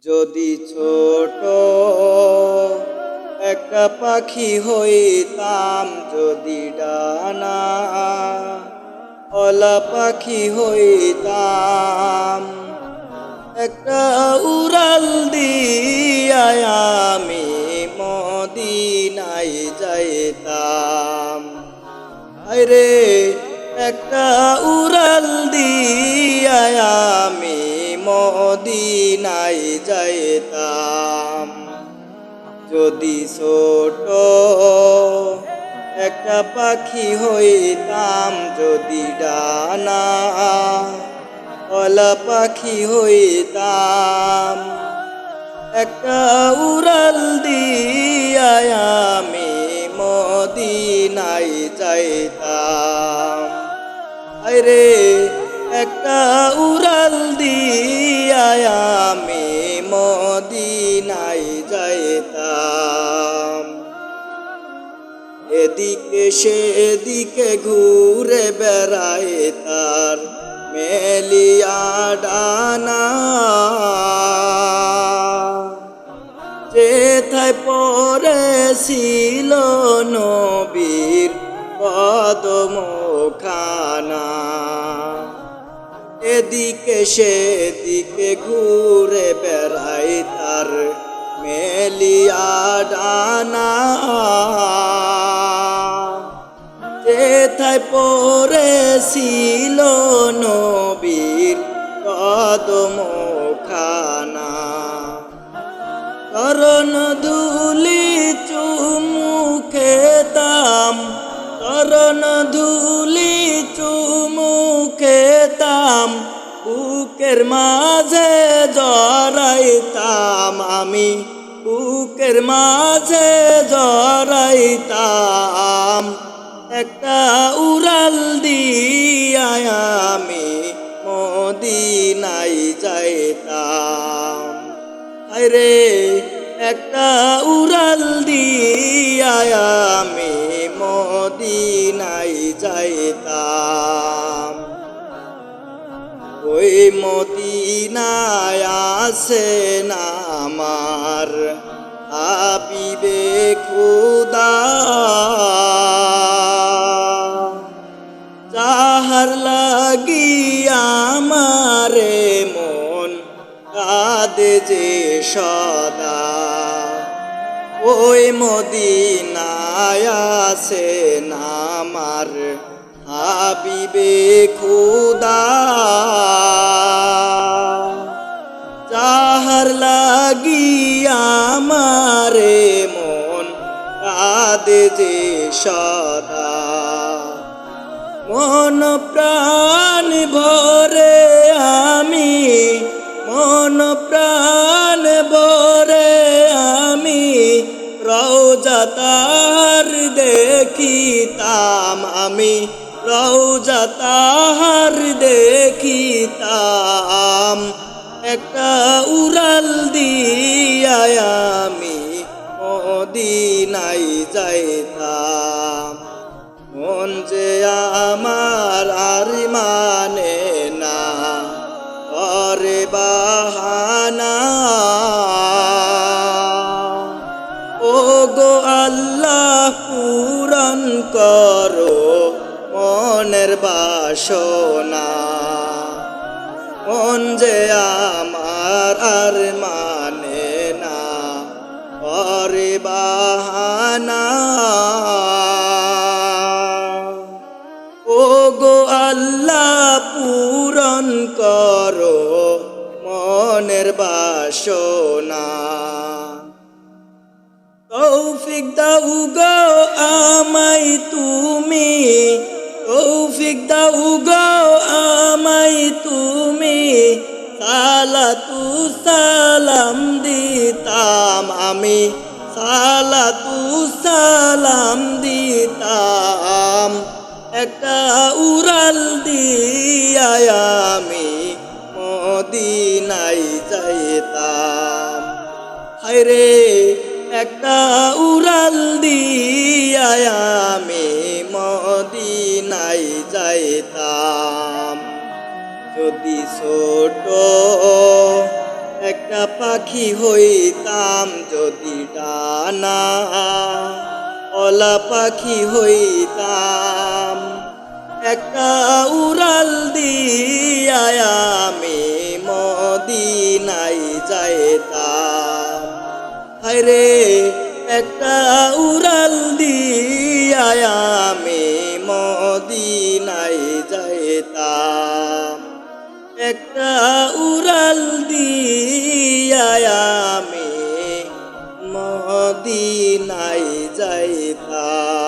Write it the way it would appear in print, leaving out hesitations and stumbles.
যদি ছোট একটা পাখি হইতাম, যদি ডানা ওলা পাখি হইতাম, একটা উড়াল দিয়া আমি মদিনায় যাইতাম। আরে একটা উড়াল দিয়া আমি মদিনায় যাইতাম। যদি ছোট একটা পাখি হইতাম, যদি ডানা ওলা পাখি হইতাম, একটা উড়াল দিয়া আমি মদিনায় যাইতাম। আরে একটা উড়াল দিয়া আমি মদিনায় যাইতাম। এদিকে সেদিকে ঘুরে বেড়ায় তার মেলিয়া ডানা, যেথায় পড়েছিল নবীর কদমখানা। এদিকে সেদিকে ঘুরে বেড়ায় তার মেলিয়া ডানা, যেথায় পড়েছিল নবীর কদমখানা। চরণ ধুলি চুমু খেতাম, চরণ ধুলি চুমু খেতাম, বুকের মাঝে জড়াইতাম আমি, বুকের মাঝে জড়াইতাম। একটা উড়াল দিয়া আমি মদিনায় যাইতাম। আরে একটা উড়াল দিয়া আমি মদিনায় যাইতাম। ওই মদিনায় আছেন আমার হাবিবে খুদা, যাহার লাগিয়া আমারে মন কাঁদে যে সদা। ওই মদিনায় আছেন আমার হাবিবে খুদা, যাহার লাগিয়া আমারে মন কাঁদে যে সদা। মন প্রাণ ভরে আমি, মন প্রাণ ভরে আমি রওজা তাহার দেখিতাম, আমি রওজা তাহার দেখিতাম। একটা উড়াল দিয়া আমি মদিনায় যাইতাম। মন যে আমার আর মানে না করে বাহানা, ও গো আল্লাহ পূরণ করো মনের বাসনা। মন যে আমার আর মানে না করে বাহানা, ও গো আল্লাহ পূরণ করো মনের বাসনা। তৌফিক দাও গো আমায় তুমি, তৌফিক দাও গো আমায় তুমি, সালাতু সালাম দিতাম আমি, সালাতু সালাম দিতাম। একটা উড়াল দিয়া আমি মদিনায় যাইতাম। হায়রে একটা উড়াল দিয়া আমি মদিনায় যাইতাম। যদি ছোট একটা পাখি হইতাম যদি ডানা, ওলা পাখি হইতাম। একটা উড়াল দিয়া আমি মদিনায় যাইতাম। হায়রে একটা উড়াল দিয়া আমি মদিনায় যাইতাম। একটা উড়াল দিয়া আমি মদিনায় যাইতাম।